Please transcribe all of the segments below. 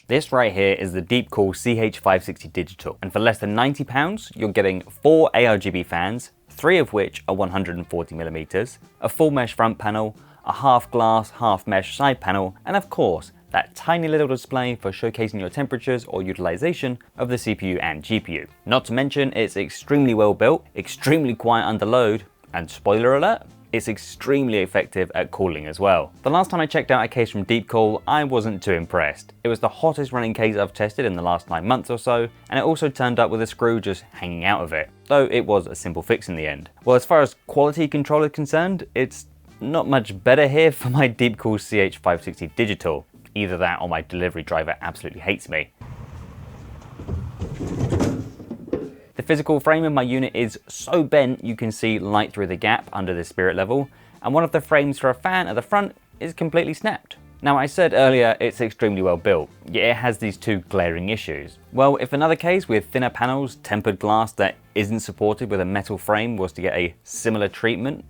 This right here is the Deepcool CH560 Digital, and for less than £90, you're getting 4 ARGB fans, 3 of which are 140mm, a full mesh front panel, a half glass, half mesh side panel, and of course, that tiny little display for showcasing your temperatures or utilization of the CPU and GPU. Not to mention, it's extremely well built, extremely quiet under load, and spoiler alert, it's extremely effective at cooling as well. The last time I checked out a case from Deepcool, I wasn't too impressed. It was the hottest running case I've tested in the last 9 months or so, and it also turned up with a screw just hanging out of it, though it was a simple fix in the end. Well, as far as quality control is concerned, it's not much better here for my Deepcool CH560 Digital. Either that or my delivery driver absolutely hates me. The physical frame of my unit is so bent you can see light through the gap under the spirit level, and one of the frames for a fan at the front is completely snapped. Now, I said earlier it's extremely well built, yet it has these 2 glaring issues. Well, if another case with thinner panels, tempered glass that isn't supported with a metal frame was to get a similar treatment,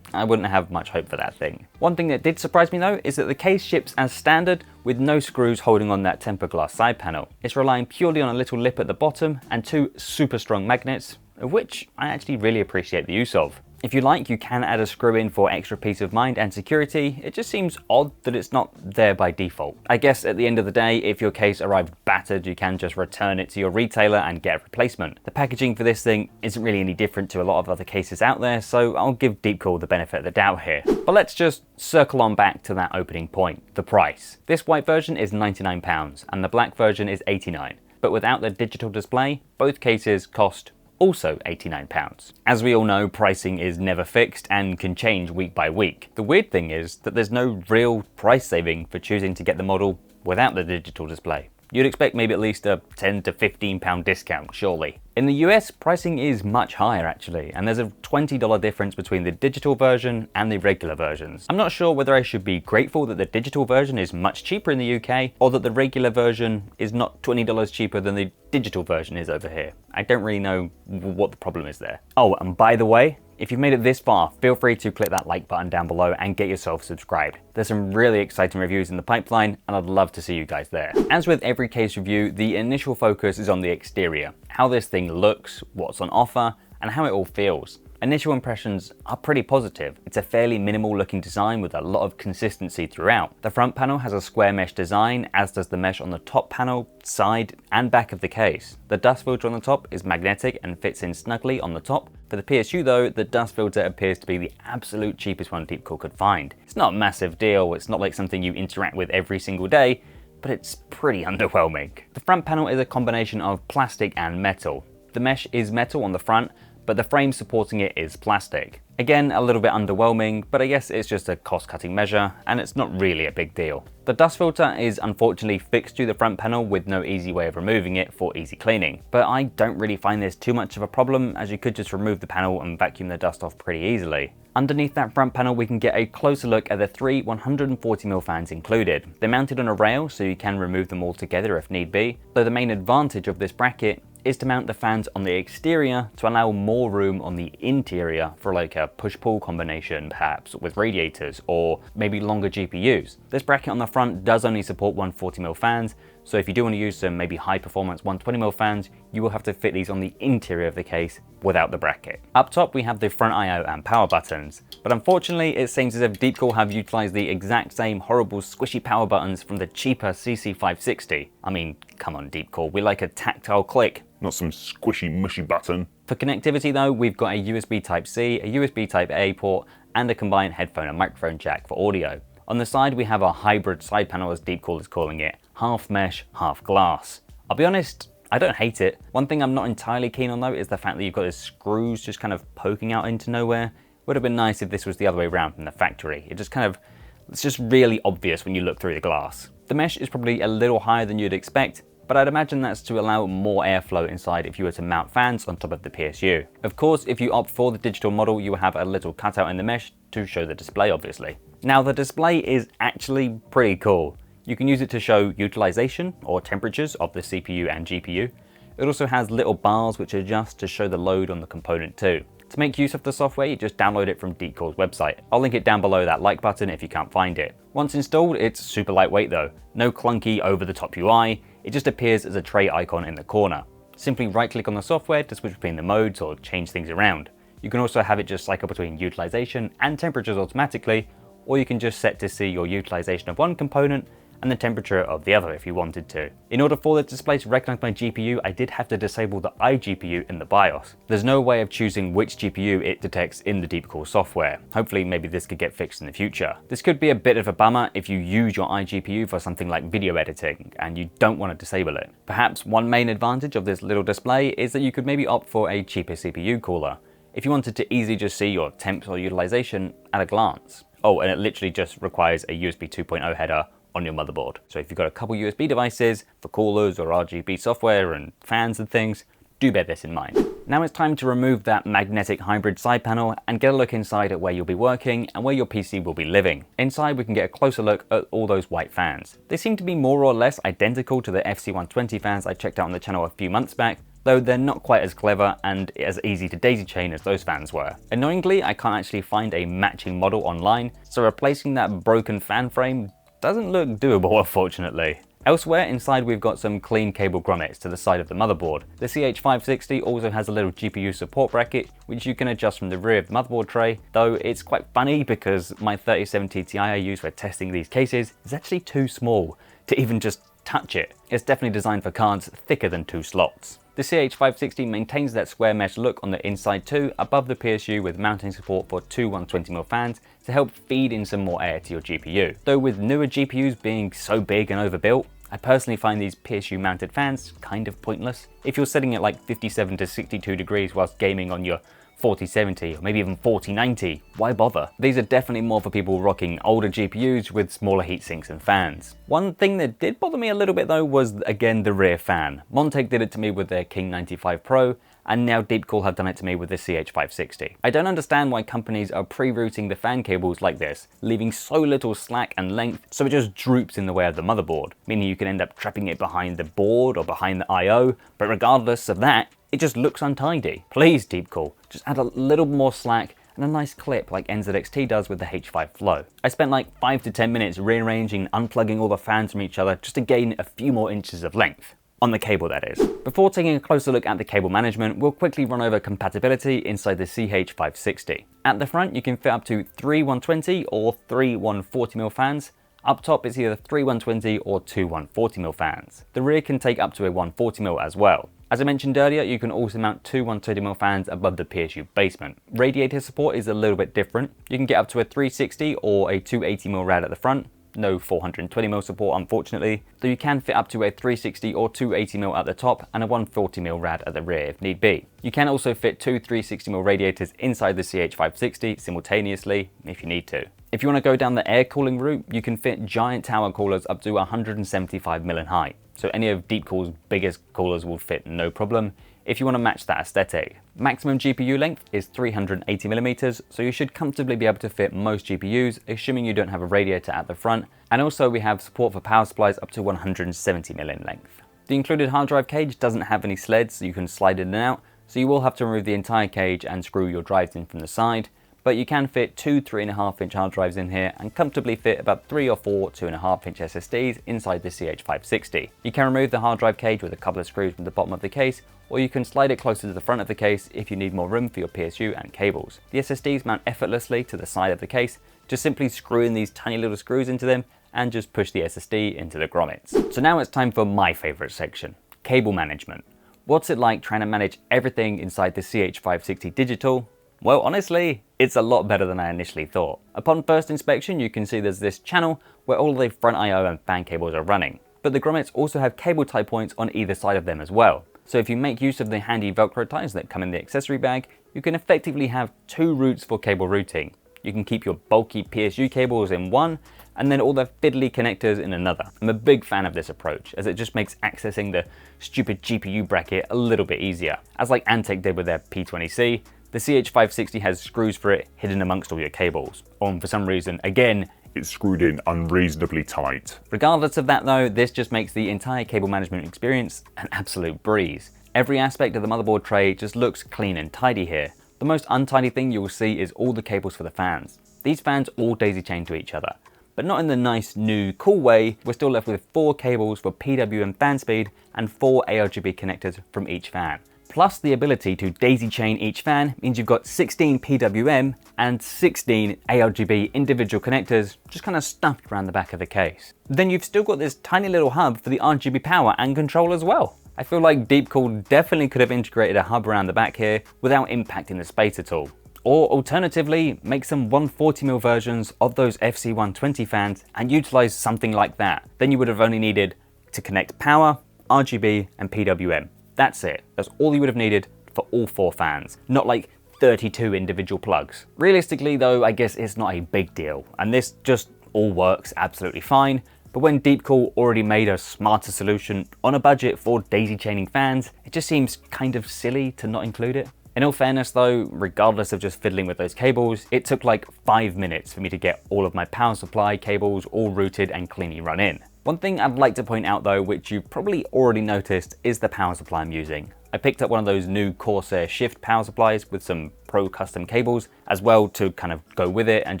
I wouldn't have much hope for that thing. One thing that did surprise me though is that the case ships as standard with no screws holding on that tempered glass side panel. It's relying purely on a little lip at the bottom and 2 super strong magnets, of which I actually really appreciate the use of. If you like, you can add a screw in for extra peace of mind and security. It just seems odd that it's not there by default. I guess at the end of the day, if your case arrived battered, you can just return it to your retailer and get a replacement. The packaging for this thing isn't really any different to a lot of other cases out there, so I'll give Deepcool the benefit of the doubt here. But let's just circle on back to that opening point, the price. This white version is £99 and the black version is £89, but without the digital display, both cases cost also £89. As we all know, pricing is never fixed and can change week by week. The weird thing is that there's no real price saving for choosing to get the model without the digital display. You'd expect maybe at least a £10 to £15 discount, surely. In the US, pricing is much higher actually, and there's a $20 difference between the digital version and the regular versions. I'm not sure whether I should be grateful that the digital version is much cheaper in the UK, or that the regular version is not $20 cheaper than the digital version is over here. I don't really know what the problem is there. Oh, and by the way, if you've made it this far, feel free to click that like button down below and get yourself subscribed. There's some really exciting reviews in the pipeline and I'd love to see you guys there. As with every case review, the initial focus is on the exterior, how this thing looks, what's on offer, and how it all feels. Initial impressions are pretty positive. It's a fairly minimal looking design with a lot of consistency throughout. The front panel has a square mesh design, as does the mesh on the top panel, side, and back of the case. The dust filter on the top is magnetic and fits in snugly on the top. For the PSU though, the dust filter appears to be the absolute cheapest one Deepcool could find. It's not a massive deal, it's not like something you interact with every single day, but it's pretty underwhelming. The front panel is a combination of plastic and metal. The mesh is metal on the front, but the frame supporting it is plastic. Again, a little bit underwhelming, but I guess it's just a cost-cutting measure, and it's not really a big deal. The dust filter is unfortunately fixed to the front panel with no easy way of removing it for easy cleaning. But I don't really find this too much of a problem, as you could just remove the panel and vacuum the dust off pretty easily. Underneath that front panel, we can get a closer look at the 3 140mm fans included. They're mounted on a rail, so you can remove them all together if need be, though the main advantage of this bracket is to mount the fans on the exterior to allow more room on the interior for like a push-pull combination, perhaps with radiators or maybe longer GPUs. This bracket on the front does only support 140mm fans, so if you do want to use some maybe high performance 120mm fans, you will have to fit these on the interior of the case without the bracket. Up top we have the front I/O and power buttons, but unfortunately it seems as if Deepcool have utilized the exact same horrible squishy power buttons from the cheaper CC560. I mean, come on Deepcool, we like a tactile click, not some squishy mushy button. For connectivity though, we've got a USB Type-C, a USB Type-A port, and a combined headphone and microphone jack for audio. On the side we have a hybrid side panel, as Deepcool is calling it, half mesh, half glass. I'll be honest, I don't hate it. One thing I'm not entirely keen on though is the fact that you've got these screws just kind of poking out into nowhere. Would have been nice if this was the other way around from the factory. It's just really obvious when you look through the glass. The mesh is probably a little higher than you'd expect, but I'd imagine that's to allow more airflow inside if you were to mount fans on top of the PSU. Of course, if you opt for the digital model, you will have a little cutout in the mesh to show the display, obviously. Now, the display is actually pretty cool. You can use it to show utilization or temperatures of the CPU and GPU. It also has little bars which adjust to show the load on the component too. To make use of the software, you just download it from Deepcool's website. I'll link it down below that like button if you can't find it. Once installed, it's super lightweight though. No clunky over-the-top UI, it just appears as a tray icon in the corner. Simply right-click on the software to switch between the modes or change things around. You can also have it just cycle between utilization and temperatures automatically, or you can just set to see your utilization of one component and the temperature of the other if you wanted to. In order for the display to recognize my GPU, I did have to disable the iGPU in the BIOS. There's no way of choosing which GPU it detects in the Deepcool software. Hopefully maybe this could get fixed in the future. This could be a bit of a bummer if you use your iGPU for something like video editing and you don't want to disable it. Perhaps one main advantage of this little display is that you could maybe opt for a cheaper CPU cooler if you wanted to easily just see your temps or utilization at a glance. Oh, and it literally just requires a USB 2.0 header on your motherboard. So if you've got a couple USB devices for coolers or RGB software and fans and things, do bear this in mind. Now it's time to remove that magnetic hybrid side panel and get a look inside at where you'll be working and where your PC will be living. Inside we can get a closer look at all those white fans. They seem to be more or less identical to the FC120 fans I checked out on the channel a few months back, though they're not quite as clever and as easy to daisy chain as those fans were. Annoyingly, I can't actually find a matching model online, so replacing that broken fan frame doesn't look doable, unfortunately. Elsewhere inside we've got some clean cable grommets to the side of the motherboard. The CH560 also has a little GPU support bracket which you can adjust from the rear of the motherboard tray, though it's quite funny because my 3070 Ti I use for testing these cases is actually too small to even just touch it. It's definitely designed for cards thicker than 2 slots. The CH560 maintains that square mesh look on the inside too, above the PSU with mounting support for 2 120mm fans to help feed in some more air to your GPU. Though with newer GPUs being so big and overbuilt, I personally find these PSU mounted fans kind of pointless. If you're setting it like 57 to 62 degrees whilst gaming on your 4070 or maybe even 4090, why bother? These are definitely more for people rocking older GPUs with smaller heat sinks and fans. One thing that did bother me a little bit though was again the rear fan. Montech did it to me with their King 95 Pro, and now Deepcool have done it to me with the CH560. I don't understand why companies are pre-routing the fan cables like this, leaving so little slack and length so it just droops in the way of the motherboard, meaning you can end up trapping it behind the board or behind the I/O, but regardless of that, it just looks untidy. Please Deepcool, just add a little more slack and a nice clip like NZXT does with the H5 Flow. I spent like 5 to 10 minutes rearranging and unplugging all the fans from each other just to gain a few more inches of length. On the cable, that is. Before taking a closer look at the cable management, we'll quickly run over compatibility inside the CH560. At the front, you can fit up to 3 120 or 3 140mm fans. Up top, it's either 3 120 or 2 140mm fans. The rear can take up to a 140mm as well. As I mentioned earlier, you can also mount 2 120mm fans above the PSU basement. Radiator support is a little bit different. You can get up to a 360 or a 280mm rad at the front. No 420mm support unfortunately, though you can fit up to a 360 or 280mm at the top and a 140mm rad at the rear if need be. You can also fit 2 360mm radiators inside the CH560 simultaneously if you need to. If you want to go down the air cooling route, you can fit giant tower coolers up to 175mm in height, so any of Deepcool's biggest coolers will fit no problem if you want to match that aesthetic. Maximum GPU length is 380mm, so you should comfortably be able to fit most GPUs, assuming you don't have a radiator at the front, and also we have support for power supplies up to 170mm in length. The included hard drive cage doesn't have any sleds, so you can slide in and out, so you will have to remove the entire cage and screw your drives in from the side, but you can fit 2 3.5-inch hard drives in here and comfortably fit about 3 or 4 2.5-inch SSDs inside the CH560. You can remove the hard drive cage with a couple of screws from the bottom of the case, or you can slide it closer to the front of the case if you need more room for your PSU and cables. The SSDs mount effortlessly to the side of the case, just simply screw in these tiny little screws into them and just push the SSD into the grommets. So now it's time for my favorite section, cable management. What's it like trying to manage everything inside the CH560 Digital? Well, honestly, it's a lot better than I initially thought. Upon first inspection, you can see there's this channel where all of the front I/O and fan cables are running, but the grommets also have cable tie points on either side of them as well. So if you make use of the handy Velcro ties that come in the accessory bag, you can effectively have 2 routes for cable routing. You can keep your bulky PSU cables in one, and then all the fiddly connectors in another. I'm a big fan of this approach, as it just makes accessing the stupid GPU bracket a little bit easier. As like Antec did with their P20C, the CH560 has screws for it hidden amongst all your cables. Or for some reason, again, It's screwed in unreasonably tight. Regardless of that though, this just makes the entire cable management experience an absolute breeze. Every aspect of the motherboard tray just looks clean and tidy here. The most untidy thing you will see is all the cables for the fans. These fans all daisy chain to each other. but not in the nice new cool way. We're still left with 4 cables for PWM fan speed and 4 ARGB connectors from each fan. Plus the ability to daisy chain each fan means you've got 16 PWM and 16 ARGB individual connectors just kind of stuffed around the back of the case. Then you've still got this tiny little hub for the RGB power and control as well. I feel like Deepcool definitely could have integrated a hub around the back here without impacting the space at all. Or alternatively, make some 140mm versions of those FC120 fans and utilize something like that. Then you would have only needed to connect power, RGB and PWM. That's it. That's all you would have needed for all 4 fans, not like 32 individual plugs. Realistically though, I guess it's not a big deal, and this just all works absolutely fine. But when Deepcool already made a smarter solution on a budget for daisy chaining fans, it just seems kind of silly to not include it. In all fairness though, regardless of just fiddling with those cables, it took like 5 minutes for me to get all of my power supply cables all routed and cleanly run in. One thing I'd like to point out though, which you've probably already noticed, is the power supply I'm using. I picked up one of those new Corsair Shift power supplies with some Pro custom cables as well to kind of go with it, and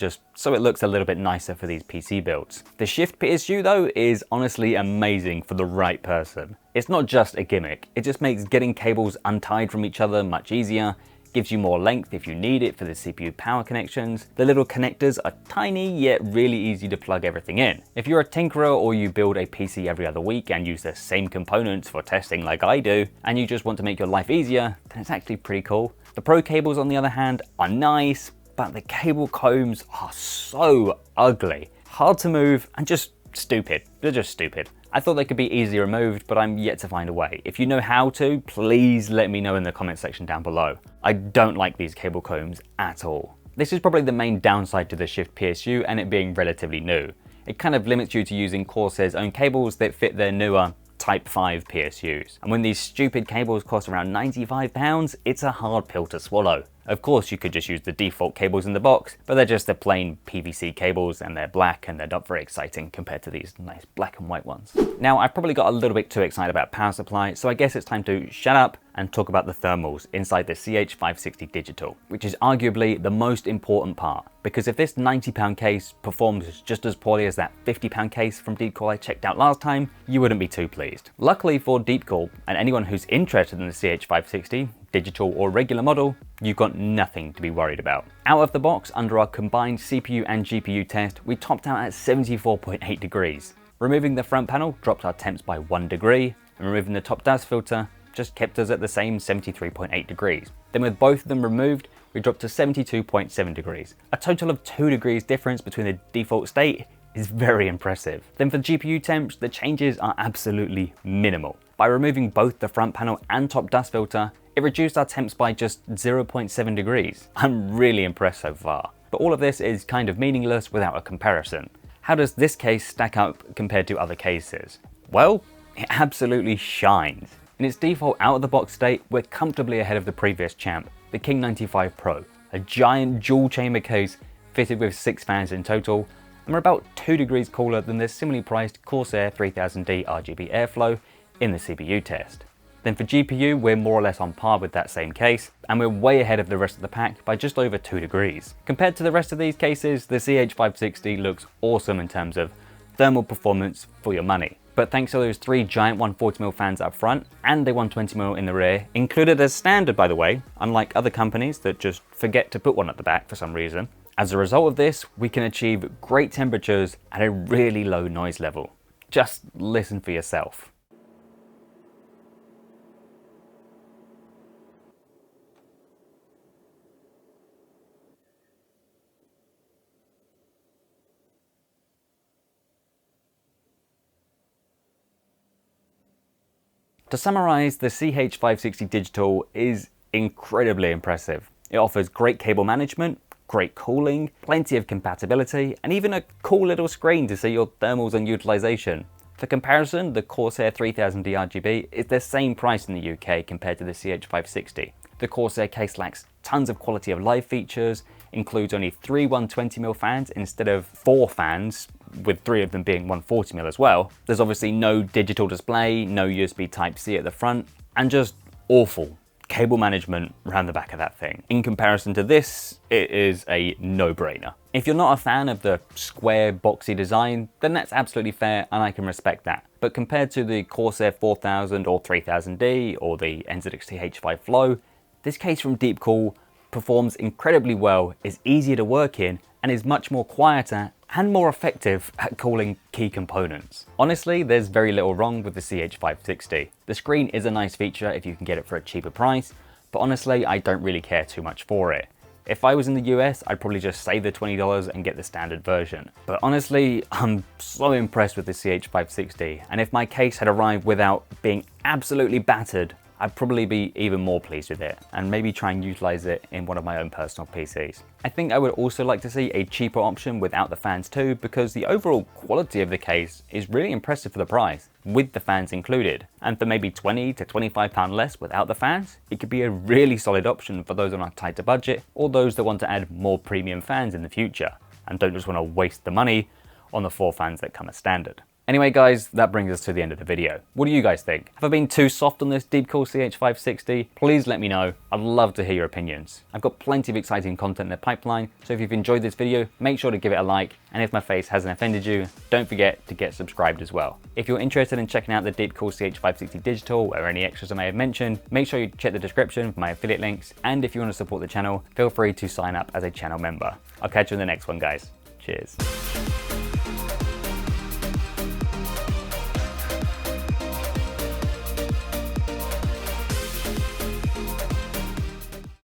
just so it looks a little bit nicer for these PC builds. The Shift PSU though is honestly amazing for the right person. It's not just a gimmick, it just makes getting cables untied from each other much easier, gives you more length if you need it for the CPU power connections. The little connectors are tiny yet really easy to plug everything in. If you're a tinkerer or you build a PC every other week and use the same components for testing like I do, and you just want to make your life easier, then it's actually pretty cool. The Pro cables on the other hand are nice, but the cable combs are so ugly, hard to move and just stupid. They're just stupid. I thought they could be easily removed, but I'm yet to find a way. If you know how to, please let me know in the comment section down below. I don't like these cable combs at all. This is probably the main downside to the Shift PSU and it being relatively new. It kind of limits you to using Corsair's own cables that fit their newer Type 5 PSUs. And when these stupid cables cost around £95, it's a hard pill to swallow. Of course, you could just use the default cables in the box, but they're just the plain PVC cables and they're black and they're not very exciting compared to these nice black and white ones. Now, I've probably got a little bit too excited about power supply, so I guess it's time to shut up and talk about the thermals inside the CH560 Digital, which is arguably the most important part. Because if this £90 case performs just as poorly as that £50 case from Deepcool I checked out last time, you wouldn't be too pleased. Luckily for Deepcool and anyone who's interested in the CH560, digital or regular model, you've got nothing to be worried about. Out of the box, under our combined CPU and GPU test, we topped out at 74.8 degrees. Removing the front panel dropped our temps by 1 degree, and removing the top dust filter just kept us at the same 73.8 degrees. Then with both of them removed, we dropped to 72.7 degrees. A total of 2 degrees difference between the default state is very impressive. Then for the GPU temps, the changes are absolutely minimal. By removing both the front panel and top dust filter, it reduced our temps by just 0.7 degrees. I'm really impressed so far. But all of this is kind of meaningless without a comparison. How does this case stack up compared to other cases? Well, it absolutely shines. In its default out-of-the-box state, we're comfortably ahead of the previous champ, the King 95 Pro, a giant dual-chamber case fitted with 6 fans in total, and we're about 2 degrees cooler than the similarly priced Corsair 3000D RGB airflow in the CPU test. Then for GPU, we're more or less on par with that same case, and we're way ahead of the rest of the pack by just over 2 degrees. Compared to the rest of these cases, the CH560 looks awesome in terms of thermal performance for your money. But thanks to those 3 giant 140mm fans up front and the 120mm in the rear, included as standard by the way, unlike other companies that just forget to put one at the back for some reason. As a result of this, we can achieve great temperatures at a really low noise level. Just listen for yourself. To summarize, the CH560 Digital is incredibly impressive. It offers great cable management, great cooling, plenty of compatibility, and even a cool little screen to see your thermals and utilization. For comparison, the Corsair 3000D RGB is the same price in the UK compared to the CH560. The Corsair case lacks tons of quality of life features, includes only 3 120mm fans instead of 4 fans, with 3 of them being 140mm as well. There's obviously no digital display, no USB Type-C at the front, and just awful cable management around the back of that thing. In comparison to this, it is a no-brainer. If you're not a fan of the square, boxy design, then that's absolutely fair and I can respect that. But compared to the Corsair 4000 or 3000D or the NZX TH5 Flow, this case from Deepcool performs incredibly well, is easier to work in, and is much more quieter and more effective at cooling key components. Honestly, there's very little wrong with the CH560. The screen is a nice feature if you can get it for a cheaper price, but honestly, I don't really care too much for it. If I was in the US, I'd probably just save the $20 and get the standard version. But honestly, I'm so impressed with the CH560, and if my case had arrived without being absolutely battered, I'd probably be even more pleased with it, and maybe try and utilize it in one of my own personal PCs. I think I would also like to see a cheaper option without the fans too, because the overall quality of the case is really impressive for the price, with the fans included. And for maybe £20 to £25 less without the fans, it could be a really solid option for those on a tighter budget, or those that want to add more premium fans in the future, and don't just want to waste the money on the 4 fans that come as standard. Anyway guys, that brings us to the end of the video. What do you guys think? Have I been too soft on this Deepcool CH560? Please let me know. I'd love to hear your opinions. I've got plenty of exciting content in the pipeline, so if you've enjoyed this video, make sure to give it a like, and if my face hasn't offended you, don't forget to get subscribed as well. If you're interested in checking out the Deepcool CH560 Digital or any extras I may have mentioned, make sure you check the description for my affiliate links, and if you want to support the channel, feel free to sign up as a channel member. I'll catch you in the next one guys. Cheers.